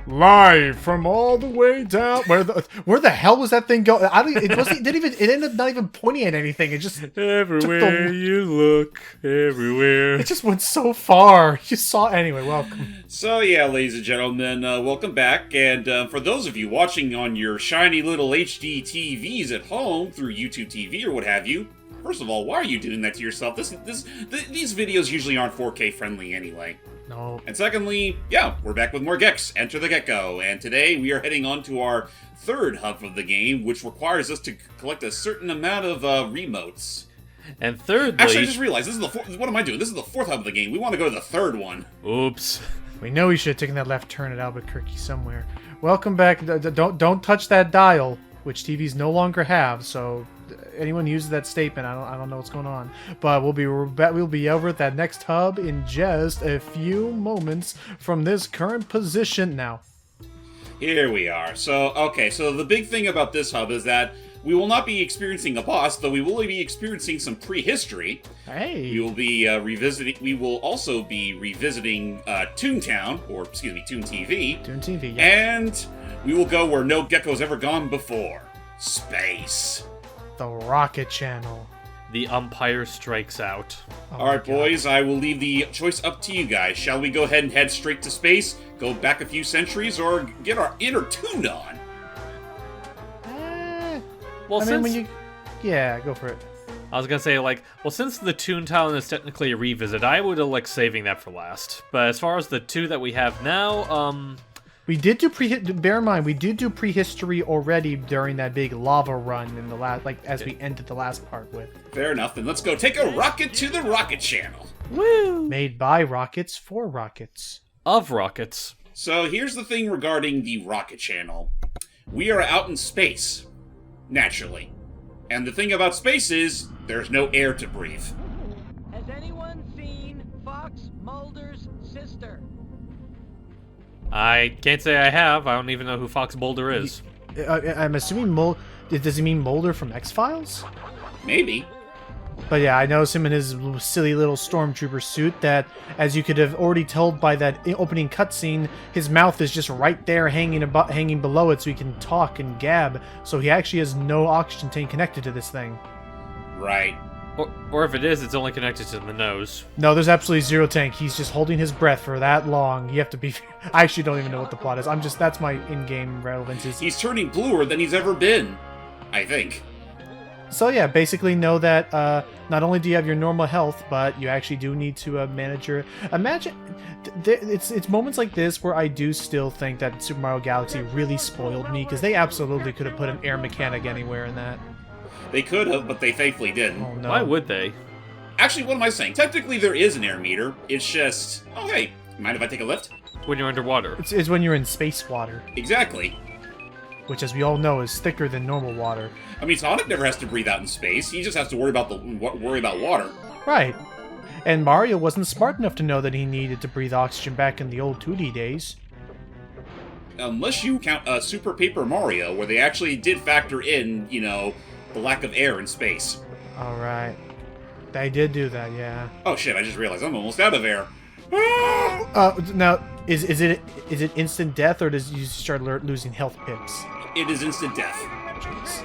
Live from all the way down. Where the hell was that thing going? It ended up not even pointing at anything. It just Everywhere you look, everywhere. It just went so far. You saw anyway. Welcome. So yeah, ladies and gentlemen, welcome back. And for those of you watching on your shiny little HD TVs at home through YouTube TV or what have you, first of all, why are you doing that to yourself? These videos usually aren't 4K friendly anyway. No. And secondly, yeah, we're back with more Gex. Enter the Gecko. And today we are heading on to our third hub of the game, which requires us to collect a certain amount of remotes. And thirdly... Actually, I just realized, this is the what am I doing? This is the fourth hub of the game. We want to go to the third one. Oops. We know we should have taken that left turn at Albuquerque somewhere. Welcome back. Don't touch that dial, which TVs no longer have, so... anyone uses that statement, I don't know what's going on. But we'll be over at that next hub in just a few moments from this current position now. Here we are. So the big thing about this hub is that we will not be experiencing a boss, though we will be experiencing some prehistory. Hey. We will be revisiting. We will also be revisiting Toontown, or excuse me, Toon TV. Toon TV, yeah. And we will go where no gecko's ever gone before. Space. The Rocket Channel. The umpire strikes out. Oh Alright, boys, I will leave the choice up to you guys. Shall we go ahead and head straight to space, go back a few centuries, or get our inner tuned on? Well, yeah, go for it. I was gonna say, since the Toontown is technically a revisit, I would like saving that for last. But as far as the two that we have now, We did do bear in mind, we did do prehistory already during that big lava run in the last, as we ended the last part with. Fair enough, then let's go take a rocket to the Rocket Channel. Woo! Made by rockets for rockets. Of rockets. So here's the thing regarding the Rocket Channel. We are out in space, naturally. And the thing about space is, there's no air to breathe. Has anyone seen Fox Mulder's sister? I can't say I have. I don't even know who Fox Boulder is. I'm assuming does he mean Mulder from X-Files? Maybe. But yeah, I noticed him in his silly little stormtrooper suit that, as you could have already told by that opening cutscene, his mouth is just right there hanging below it so he can talk and gab, so he actually has no oxygen tank connected to this thing. Right. Or if it is, it's only connected to the nose. No, there's absolutely zero tank. He's just holding his breath for that long. You have to be... I actually don't even know what the plot is. That's my in-game relevance. He's turning bluer than he's ever been, I think. So yeah, basically know that not only do you have your normal health, but you actually do need to manage your... Imagine... It's moments like this where I do still think that Super Mario Galaxy really spoiled me, because they absolutely could have put an air mechanic anywhere in that. They could have, but they thankfully didn't. Oh, no. Why would they? Actually, what am I saying? Technically, there is an air meter. It's just... Oh, hey, mind if I take a lift? When you're underwater. It's when you're in space water. Exactly. Which, as we all know, is thicker than normal water. I mean, Sonic never has to breathe out in space. He just has to worry about water. Right. And Mario wasn't smart enough to know that he needed to breathe oxygen back in the old 2D days. Unless you count Super Paper Mario, where they actually did factor in, the lack of air in space. Alright. They did do that, yeah. Oh shit, I just realized I'm almost out of air. Now, is it instant death, or does you start losing health pips? It is instant death. Jeez.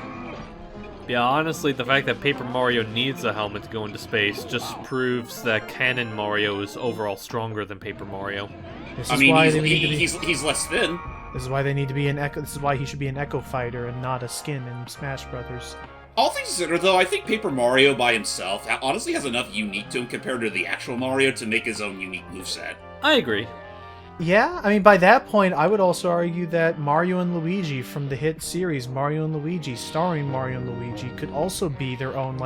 Yeah, honestly, the fact that Paper Mario needs a helmet to go into space just proves that Canon Mario is overall stronger than Paper Mario. This is why he's less thin. This is why they need to be an Echo. This is why he should be an Echo Fighter and not a skin in Smash Brothers. All things considered, though, I think Paper Mario by himself honestly has enough unique to him compared to the actual Mario to make his own unique moveset. I agree. Yeah, I mean, by that point, I would also argue that Mario and Luigi from the hit series Mario and Luigi, starring Mario and Luigi, could also be their own,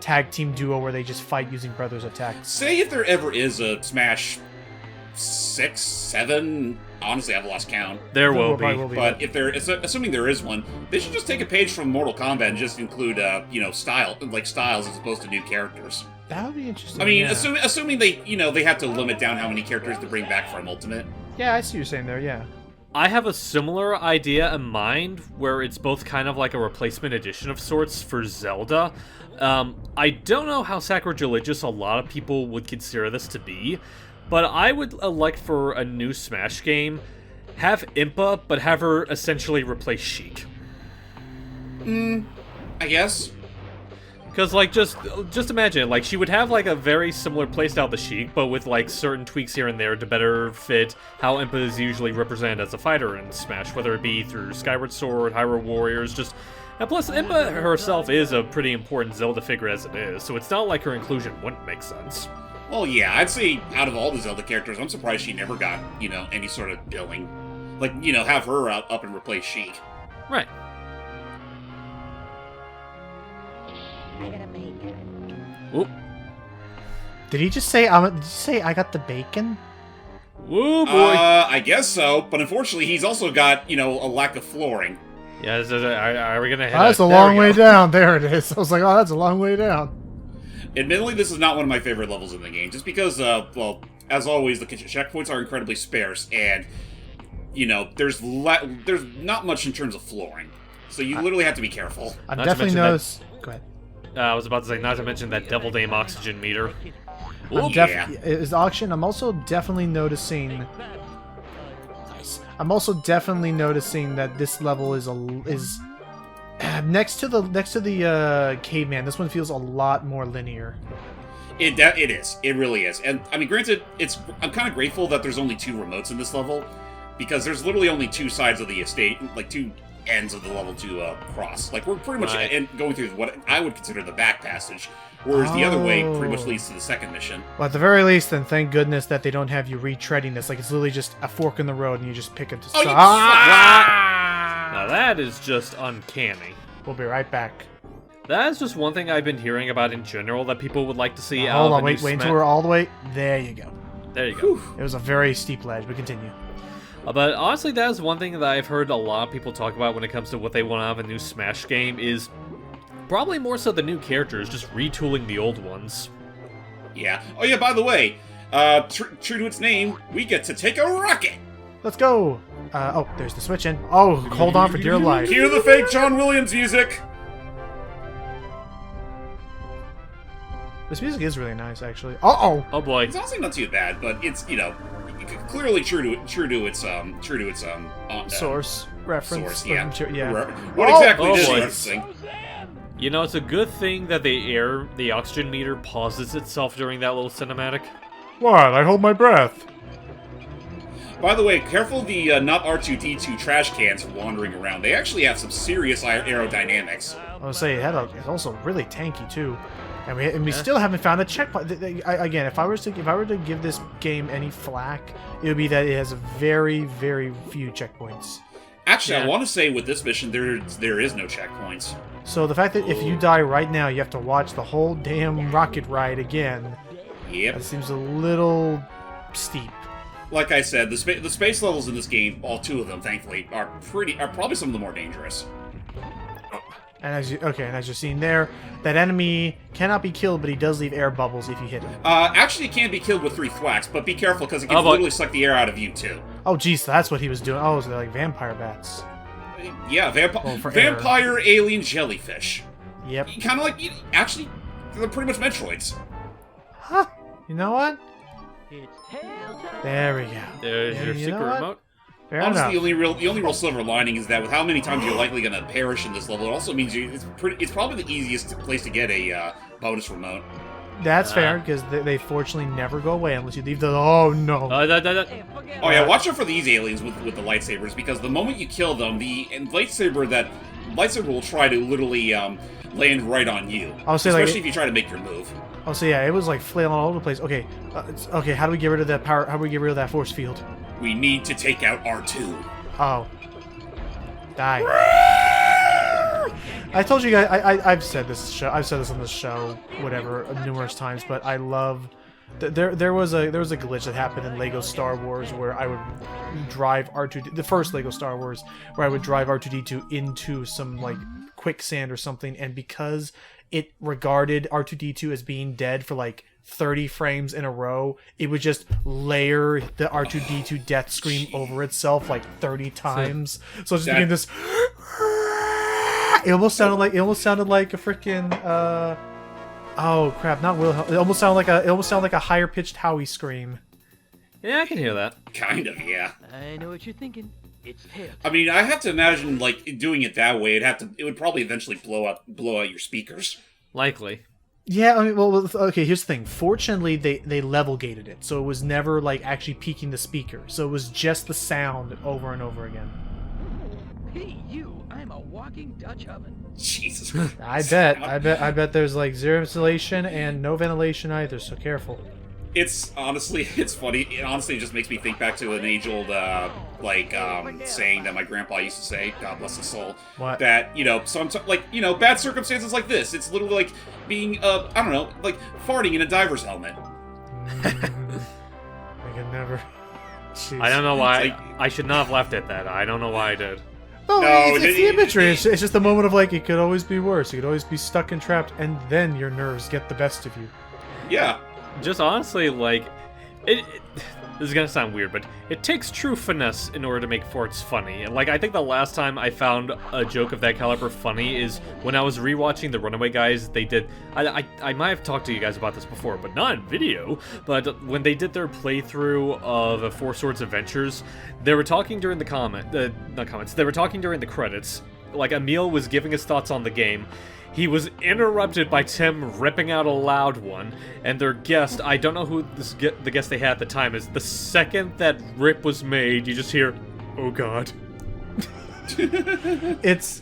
tag team duo where they just fight using brothers' attacks. Say if there ever is a Smash 6, 7... Honestly, I've lost count. There will be. But if assuming there is one, they should just take a page from Mortal Kombat and just include, styles as opposed to new characters. That would be interesting. I mean, yeah. assuming they have to limit down how many characters to bring back from Ultimate. Yeah, I see what you're saying there, yeah. I have a similar idea in mind where it's both kind of like a replacement edition of sorts for Zelda. I don't know how sacrilegious a lot of people would consider this to be, but I would like for a new Smash game have Impa, but have her essentially replace Sheik. I guess. Because, like, just imagine, like, she would have, like, a very similar playstyle to Sheik, but with, like, certain tweaks here and there to better fit how Impa is usually represented as a fighter in Smash, whether it be through Skyward Sword, Hyrule Warriors, just... And plus, Impa herself is a pretty important Zelda figure as it is, so it's not like her inclusion wouldn't make sense. Well, yeah, I'd say out of all the Zelda characters, I'm surprised she never got, any sort of billing. Like, have her up and replace Sheik. Right. I got a bacon. Oop. Did he just say? Did you say I got the bacon? Woo, boy. I guess so, but unfortunately, he's also got, a lack of flooring. Yeah, are we gonna head That's a long way down. There it is. I was like, oh, that's a long way down. Admittedly, this is not one of my favorite levels in the game, just because, well, as always, the checkpoints are incredibly sparse, and, there's not much in terms of flooring. So you literally have to be careful. I Not to definitely mention noticed. Go ahead. I was about to say, not to mention that Devil Dame oxygen meter. Oh, Is auction. I'm also definitely noticing. I'm also definitely noticing that this level is next to the caveman. This one feels a lot more linear. It is. It really is. And, I mean, granted, I'm kind of grateful that there's only 2 remotes in this level, because there's literally only 2 sides of the estate, like 2 ends of the level to cross. Like, we're pretty much going through what I would consider the back passage, whereas the other way pretty much leads to the second mission. Well, at the very least, then thank goodness that they don't have you retreading this. Like, it's literally just a fork in the road, and you just pick it to stop. Now that is just uncanny. We'll be right back. That is just one thing I've been hearing about in general that people would like to see out Hold of on, wait until we're all the way. There you go. There you go. It was a very steep ledge, but continue. But honestly, that is one thing that I've heard a lot of people talk about when it comes to what they want out of a new Smash game is probably more so the new characters, just retooling the old ones. Yeah. Oh, yeah, by the way, true to its name, we get to take a rocket! Let's go! Oh, there's the switch in. Oh, hold on for dear life. Cue the fake John Williams music! This music is really nice, actually. Uh-oh! Oh boy. It's honestly not too bad, but it's, clearly true to its Source. Reference. source, yeah. Yeah. What exactly oh is boy. referencing? You know, it's a good thing that the oxygen meter pauses itself during that little cinematic. What? I hold my breath. By the way, careful the not R2-D2 trash cans wandering around. They actually have some serious aerodynamics. I would say it's also really tanky too, and we still haven't found a checkpoint. Again, if I were to give this game any flack, it would be that it has very, very few checkpoints. Actually, Yeah. I want to say with this mission, there is no checkpoints. So the fact that if you die right now, you have to watch the whole damn rocket ride again, Yep. that seems a little steep. Like I said, the space levels in this game, all 2 of them, thankfully, are probably some of the more dangerous. And as you're seeing there, that enemy cannot be killed, but he does leave air bubbles if you hit him. Actually, it can be killed with 3 thwacks, but be careful because it can literally suck the air out of you too. Oh, geez, that's what he was doing. Oh, so they're like vampire bats. Yeah, for vampire alien jellyfish. Yep. Kind of like, actually, they're pretty much Metroids. Huh? You know what? It's tail time. There we go. There's your You know secret what? remote. Fair Honestly, enough. the only real silver lining is that with how many times you're likely going to perish in this level, it also means it's probably the easiest place to get a bonus remote. That's fair, because they fortunately never go away unless you leave the... Oh, no. Hey, forget Oh yeah, watch out for these aliens with the lightsabers, because the moment you kill them, the lightsaber will try to literally land right on you. I'll say, like, especially if you try to make your move. Oh, so yeah, it was like flailing all over the place. Okay, okay. How do we get rid of that power? How do we get rid of that force field? We need to take out R2. Oh, die! I told you guys. I've said this. I've said this on this show, whatever, numerous times. But I love. There was a glitch that happened in Lego Star Wars where I would drive R2, the first Lego Star Wars, where I would drive R2-D2 into some like quicksand or something, and because it regarded R2-D2 as being dead for like 30 frames in a row, it would just layer the R2-D2 death scream over itself like 30 times. So it just became this. It almost sounded like a freaking. Oh crap! Not Wilhelm. It almost sounded like a higher pitched Howie scream. Yeah, I can hear that. Kind of, yeah. I know what you're thinking. It's tail I mean, I have to imagine, like, doing it that way, it would probably eventually blow out your speakers. Likely. Yeah, I mean, well, okay, here's the thing. Fortunately, they level gated it, so it was never, like, actually peaking the speaker. So it was just the sound over and over again. Hey, you! I'm a walking Dutch oven. Jesus. I bet there's, like, zero insulation and no ventilation either, so careful. It's funny. It honestly just makes me think back to an age-old, saying that my grandpa used to say, God bless his soul. What? That, sometimes, bad circumstances like this, it's literally like being, I don't know, like farting in a diver's helmet. I can never... Jeez. I don't know why. It's like- I should not have left it that. I don't know why I did. No, No, it's the imagery. It's just the moment of, like, it could always be worse. You could always be stuck and trapped, and then your nerves get the best of you. Yeah. Just honestly, like, this is gonna sound weird, but it takes true finesse in order to make farts funny. And, like, I think the last time I found a joke of that caliber funny is when I was rewatching The Runaway Guys. They did, I might have talked to you guys about this before, but not in video, but when they did their playthrough of Four Swords Adventures, they were talking during they were talking during the credits. Like, Emil was giving his thoughts on the game. He was interrupted by Tim ripping out a loud one, and their guest, I don't know who the guest they had at the time is, the second that rip was made, you just hear, oh god. There's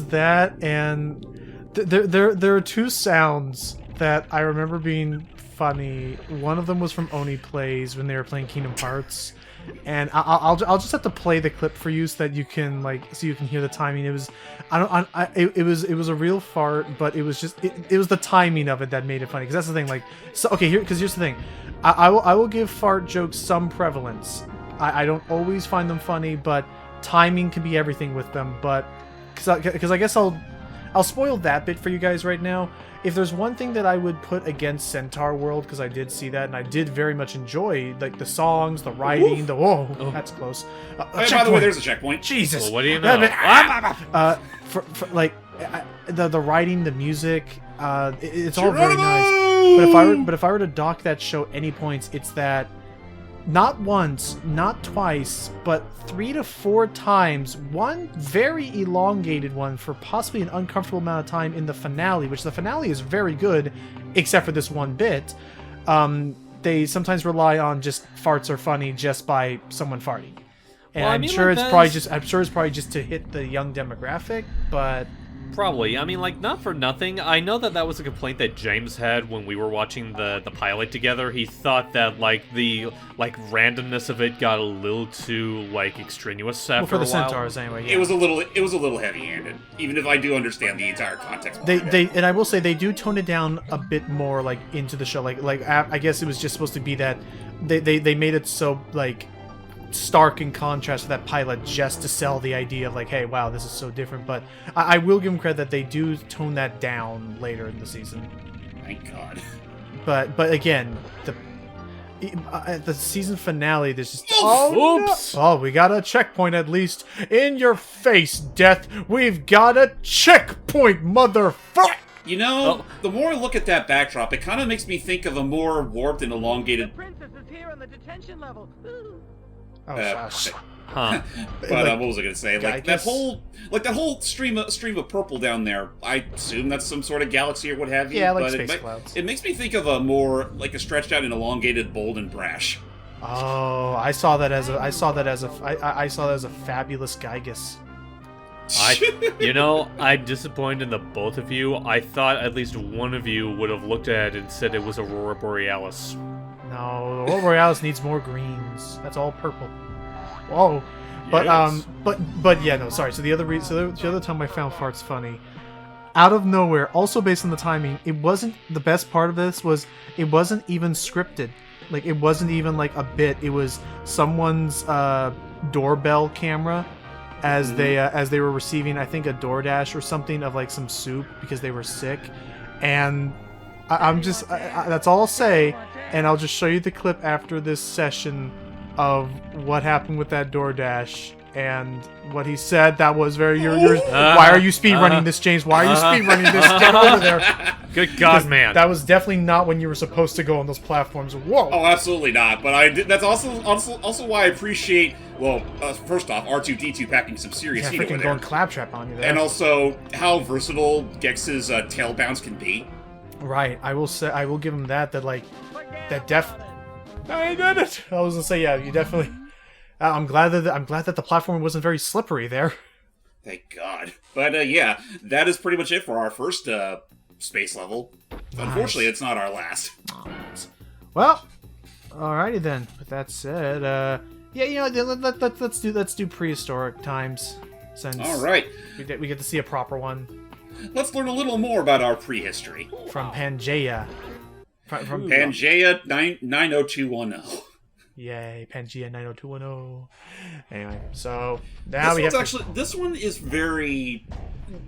that, and there are two sounds that I remember being funny. One of them was from Oni Plays when they were playing Kingdom Hearts, and I'll just have to play the clip for you so that you can hear the timing. It was it was a real fart, but it was the timing of it that made it funny. Because that's the thing. Like, so okay, here's the thing. I will give fart jokes some prevalence. I don't always find them funny, but timing can be everything with them. But because I guess I'll spoil that bit for you guys right now. If there's one thing that I would put against Centaur World, because I did see that and I did very much enjoy, like, the songs, the writing, that's close. Hey, by the way, there's a checkpoint. Jesus. Well, what do you know? For the writing, the music, it's all very nice. But if I were to dock that show any points, it's that not once, not twice, but 3 to 4 times, one very elongated one for possibly an uncomfortable amount of time in the finale, which the finale is very good, except for this one bit. They sometimes rely on just farts are funny just by someone farting. And Well, I I'm mean, sure like, it's probably just to hit the young demographic, but Probably. I mean, like, not for nothing. I know that was a complaint that James had when we were watching the pilot together. He thought that, like, the randomness of it got a little too, like, extraneous after for the a while. Centaurs anyway. Yeah. It was a little heavy-handed, even if I do understand the entire context. And I will say they do tone it down a bit more, like, into the show. Like I guess it was just supposed to be that they made it so, like, stark in contrast to that pilot just to sell the idea of, like, hey, wow, this is so different. But I will give them credit that they do tone that down later in the season. Thank God. But again, at the season finale, there's just Oops! No. Oh, we got a checkpoint at least. In your face, Death. We've got a checkpoint, motherfucker. You know, the more I look at that backdrop, it kind of makes me think of a more warped and elongated. The princess is here on the detention level. Ooh. Oh, gosh. Huh. But Like, what was I gonna say? I Like guess- that whole stream of purple down there. I assume that's some sort of galaxy or what have you. Yeah, like but space clouds. It makes me think of a more like a stretched out and elongated, bold and brash. Oh, I saw that as a fabulous Gygus. I'm disappointed in the both of you. I thought at least one of you would have looked at it and said it was Aurora Borealis. No, the Aurora Borealis needs more greens. That's all purple. Whoa. But Yes. but yeah, no, sorry. So the other time I found farts funny, out of nowhere, also based on the timing, it wasn't the best part of this was it wasn't even scripted. Like, it wasn't even like a bit. It was someone's doorbell camera as they were receiving, I think, a DoorDash or something of like some soup because they were sick, and I'm just that's all I'll say, and I'll just show you the clip after this session of what happened with that DoorDash, And what he said, that was very... why are you speedrunning this, James? Why are you speedrunning this? Get over there. Good God, man. That was definitely not when you were supposed to go on those platforms. Whoa. Oh, absolutely not. But I did. That's also why I appreciate. Well, first off, R2D2 packing some serious heat over freaking there, going claptrap on you there. and also how versatile Gex's tail bounce can be. Right, I will give him that. I did it. I was gonna say, yeah, you definitely. I'm glad that the platform wasn't very slippery there. Thank God. But yeah, that is pretty much it for our first space level. Nice. Unfortunately, it's not our last. Well, alrighty then. With that said, yeah, you know, let's do prehistoric times. Since All right, we get to see a proper one let's learn a little more about our prehistory. from Pangea. From Pangea 90210. Yay, Pangea 90210. Anyway, so now This one is very.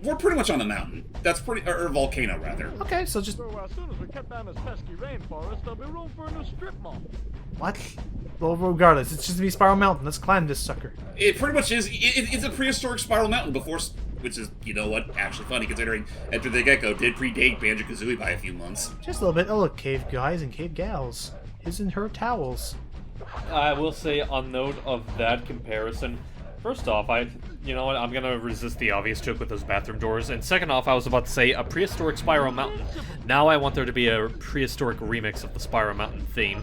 We're pretty much on the mountain. That's pretty, or volcano rather. Okay, so just So as soon as we cut down this pesky rainforest, there'll be room for a new strip mall. what? Well, regardless, it's just gonna be Spiral Mountain. Let's climb this sucker. It pretty much is. It's a prehistoric spiral mountain before, which is, you know what, actually funny considering Enter the Gecko did predate Banjo-Kazooie by a few months. Just a little bit. Oh, look, cave guys and cave gals. His and her towels. I will say, on note of that comparison, first off, you know what, I'm gonna resist the obvious joke with those bathroom doors, and second off, I was about to say a prehistoric Spiral Mountain. Now I want there to be a prehistoric remix of the Spiral Mountain theme.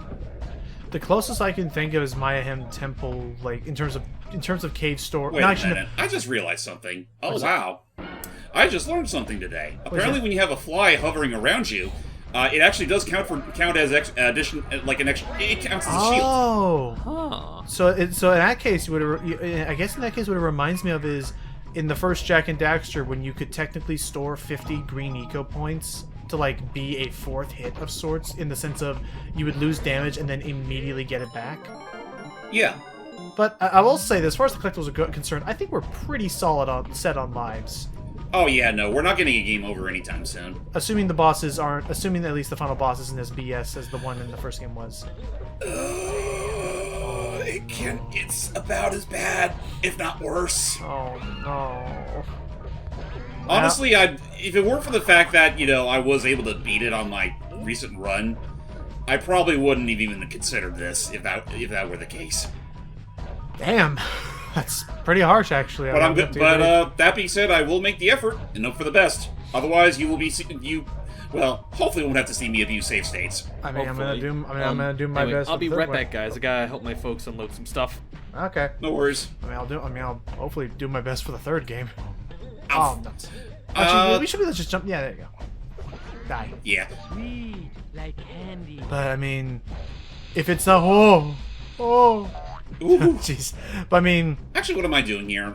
The closest I can think of is Mayahem Temple, like in terms of cave store. Wait No, a actually, minute. I just realized something. Oh, wow. I just learned something today. Apparently, that? when you have a fly hovering around you, it actually does count as addition, like an extra. It counts as a shield. Oh. Huh. So in that case, I guess in that case, what it reminds me of is in the first Jak and Daxter when you could technically store 50 green eco points to like be a fourth hit of sorts, in the sense of you would lose damage and then immediately get it back. Yeah. But I will say, that as far as the collectibles are concerned, I think we're pretty solid set on lives. Oh yeah, no, we're not getting a game over anytime soon. Assuming that at least the final boss isn't as BS as the one in the first game was. It's about as bad, if not worse. Oh no. Honestly, if it weren't for the fact that, you know, I was able to beat it on my recent run, I probably wouldn't have even considered this if that were the case. Damn. That's pretty harsh, actually. But that being said, I will make the effort and hope for the best. Otherwise, you will be hopefully won't have to see me abuse save states. I mean, I'm Hopefully. gonna do my Anyway, best. I'll with be the right third one. back, guys. I gotta help my folks unload some stuff. Okay. No worries. I'll hopefully do my best for the third game. Ow. Oh, nuts. Actually, we should be able to just jump. Yeah, there you go. Die. Yeah. Sweet, like candy. But I mean, if it's not, oh, Ooh. jeez. But I mean, Actually, what am I doing here?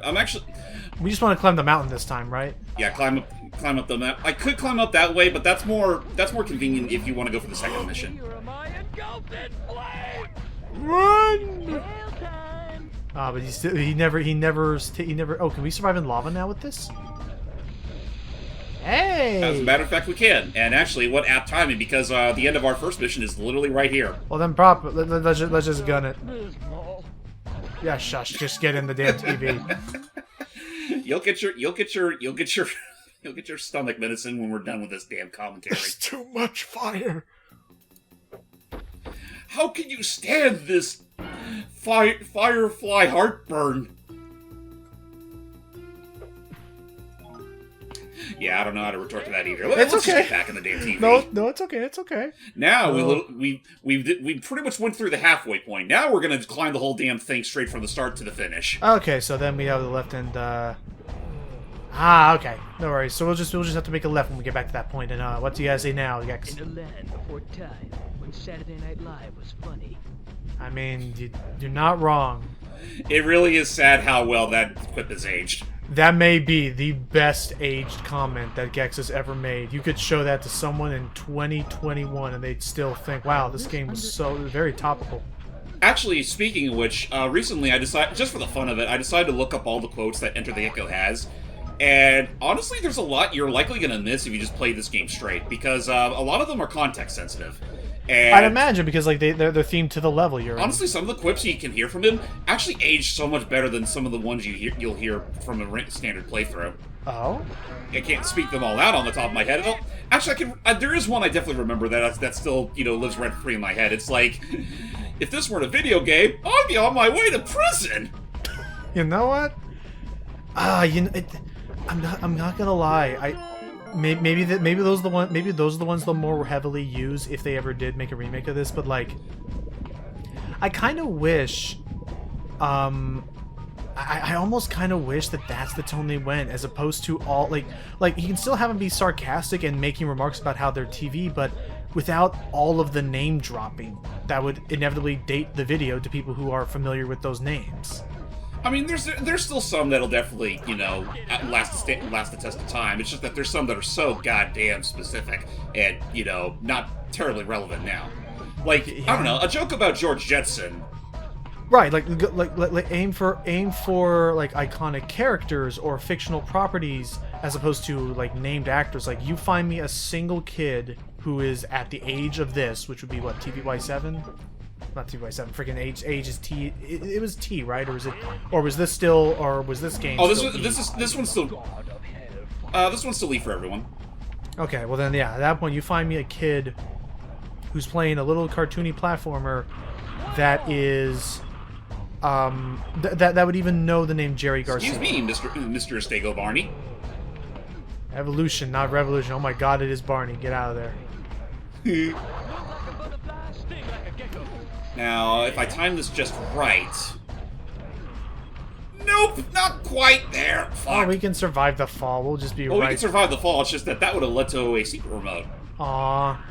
we just want to climb the mountain this time, right? Yeah, climb up the map. I could climb up that way, but that's more convenient if you want to go for the second mission. Here am I engulfed in flame. Run! Hail time. Ah, but he never. Oh, can we survive in lava now with this? Hey! As a matter of fact, we can. And actually, what apt timing, because the end of our first mission is literally right here. Well then, let's just gun it. Yeah, shush. Just get in the damn TV. You'll get your stomach medicine when we're done with this damn commentary. There's too much fire. How can you stand this firefly heartburn? Yeah, I don't know how to retort to that either. Let's just okay. get back in the damn TV. No, it's okay. It's okay. Now we pretty much went through the halfway point. Now we're gonna climb the whole damn thing straight from the start to the finish. Okay, so then we have the left end. Okay. No worries. So we'll just have to make a left when we get back to that point. And what do you guys say now, Gex? In a land before time, when Saturday Night Live was funny. I mean, you're not wrong. It really is sad how well that quip is aged. That may be the best aged comment that Gex has ever made. You could show that to someone in 2021 and they'd still think, wow, this game was so very topical. Actually, speaking of which, recently I decided, just for the fun of it, I decided to look up all the quotes that Enter the Gecko has. And honestly, there's a lot you're likely going to miss if you just play this game straight, because a lot of them are context sensitive. And I'd imagine because like they're themed to the level you're honestly, some of the quips you can hear from him actually age so much better than some of the ones you'll hear from a standard playthrough. in. Oh. I can't speak them all out on the top of my head. Oh, actually, I can. There is one I definitely remember that still lives rent free in my head. It's like, if this weren't a video game, I'd be on my way to prison. You know what? I'm not gonna lie. Maybe those are the ones they'll more heavily use if they ever did make a remake of this. But like, I kind of wish, I almost kind of wish that's the tone they went, as opposed to all like you can still have them be sarcastic and making remarks about how they're TV, but without all of the name dropping that would inevitably date the video to people who are familiar with those names. I mean, there's still some that'll definitely, last the test of time. It's just that there's some that are so goddamn specific and, not terribly relevant now. Like, I don't know, a joke about George Jetson. Right, like aim for like iconic characters or fictional properties as opposed to like named actors. Like, you find me a single kid who is at the age of this, which would be what, TVY7? Not TVY7. Freaking age is T. It was T, right? Or was this game? Oh, still this one's still E for everyone. Okay, well then, yeah. At that point, you find me a kid who's playing a little cartoony platformer that is, that would even know the name Jerry Garcia. Excuse me, Mr. Estego Barney. Evolution, not revolution. Oh my God, it is Barney. Get out of there. Now, if I time this just right... Nope, not quite there. Fuck. Oh, we can survive the fall. We'll just be Well, right. we can survive the fall. It's just that would have led to a secret remote. Aw.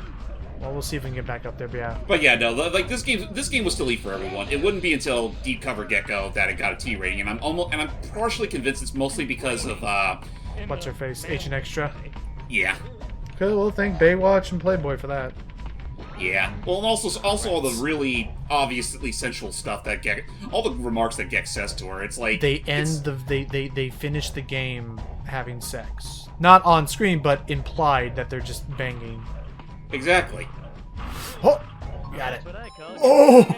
Well, we'll see if we can get back up there, but yeah. But yeah, no, like this game was still E for everyone. It wouldn't be until Deep Cover Gecko that it got a T rating, and I'm partially convinced it's mostly because of What's her face? H and Extra. yeah. Okay, well, thank Baywatch and Playboy for that. Yeah. Well, and also all the really obviously sensual stuff that all the remarks that Gex says to her. It's like they finish the game having sex, not on screen, but implied that they're just banging. Exactly. Oh, got it. Oh,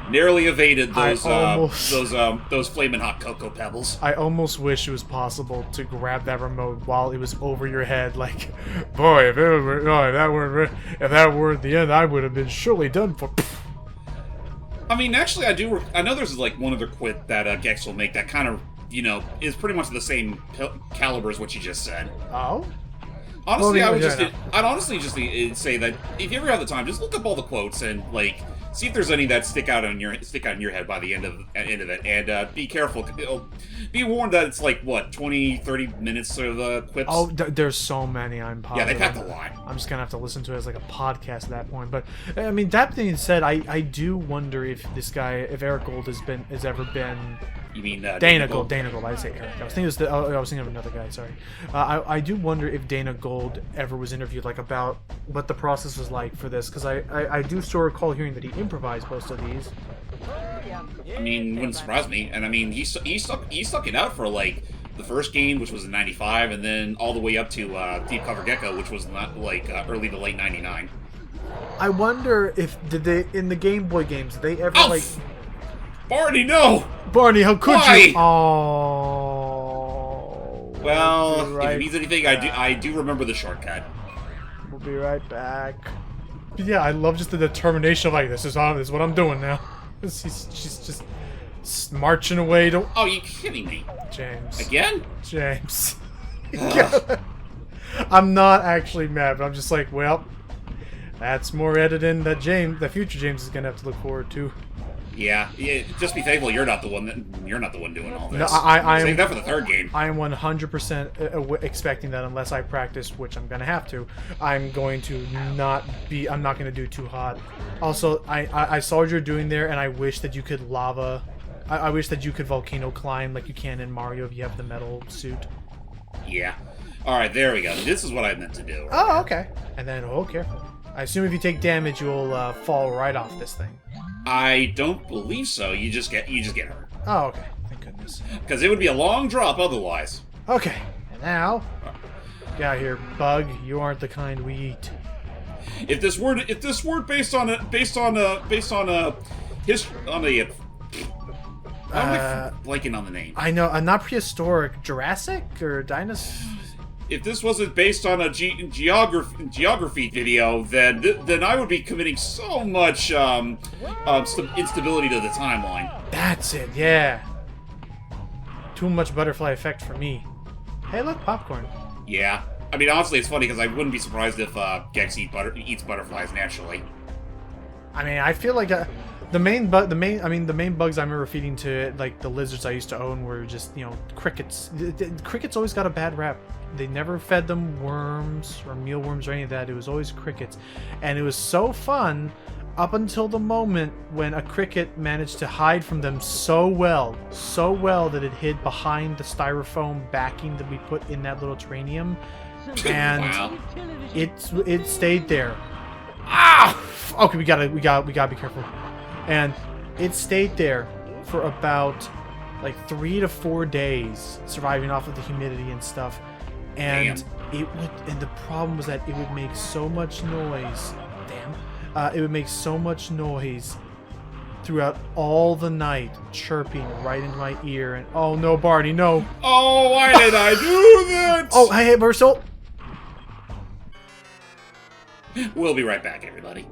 narrowly evaded those almost- flaming hot cocoa pebbles. I almost wish it was possible to grab that remote while it was over your head. Like, boy, if that were the end, I would have been surely done for. I mean, actually, I know there's like one other quip that Gex will make that kind of is pretty much the same caliber as what you just said. Oh. Honestly, Well, I'd honestly just say that if you ever have the time, just look up all the quotes and like see if there's any that stick out in your head by the end of it, and be careful. Be warned that it's like what 20-30 minutes of quips. Oh, there's so many. I'm positive. Yeah, they packed a lot. I'm just gonna have to listen to it as like a podcast at that point. But I mean, that being said, I do wonder if Eric Gold has ever been. You mean Dana Gold? Dana Gold. I say Eric. I was thinking of another guy. Sorry. I do wonder if Dana Gold ever was interviewed, like about what the process was like for this, because I do still recall hearing that he improvised most of these. I mean, wouldn't surprise me. And I mean, he stuck it out for like the first game, which was in '95, and then all the way up to Deep Cover Gecko, which was not like early to late '99. I wonder if in the Game Boy games did they ever like. Barney, no! Barney, how could Why? you? Oh. Well, right if it means anything, I do remember the shortcut. We'll be right back. But yeah, I love just the determination of like, this is what I'm doing now. She's just marching away to. Oh, you kidding me? James. Again? James. I'm not actually mad, but I'm just like, well, that's more editing that future James is gonna have to look forward to. Yeah. Just be thankful you're not the one doing all this. No, I save that for the third game. I am 100% expecting that unless I practice, which I'm gonna have to. I'm not gonna do too hot. Also, I saw what you're doing there, and I wish that you could I wish that you could volcano climb like you can in Mario if you have the metal suit. Yeah. All right, there we go. This is what I meant to do. Oh, okay. And then, careful. I assume if you take damage, you'll fall right off this thing. I don't believe so. You just get hurt. Oh, okay. Thank goodness. Because it would be a long drop otherwise. Okay. And now, get out of here, bug. You aren't the kind we eat. If this were based on a I'm blanking on the name. I know, not prehistoric, Jurassic or dinosaur. If this wasn't based on a geography video, then I would be committing so much instability to the timeline. That's it, yeah. Too much butterfly effect for me. Hey, look, popcorn. Yeah, I mean honestly, it's funny because I wouldn't be surprised if Gex eats butterflies naturally. I mean, I feel like the main bugs I remember feeding to like the lizards I used to own were just, you know, crickets. Crickets always got a bad rap. They never fed them worms or mealworms or any of that. It was always crickets, and it was so fun up until the moment when a cricket managed to hide from them so well that it hid behind the styrofoam backing that we put in that little terrarium, and Wow. it stayed there. Ah! Okay, we gotta be careful. And it stayed there for about like 3 to 4 days, surviving off of the humidity and stuff. And the problem was that it would make so much noise. Damn. It would make so much noise throughout all the night, chirping right in my ear. And oh no, Barney, no. Oh, why did I do that? Oh, hey, Marcel. We'll be right back, everybody.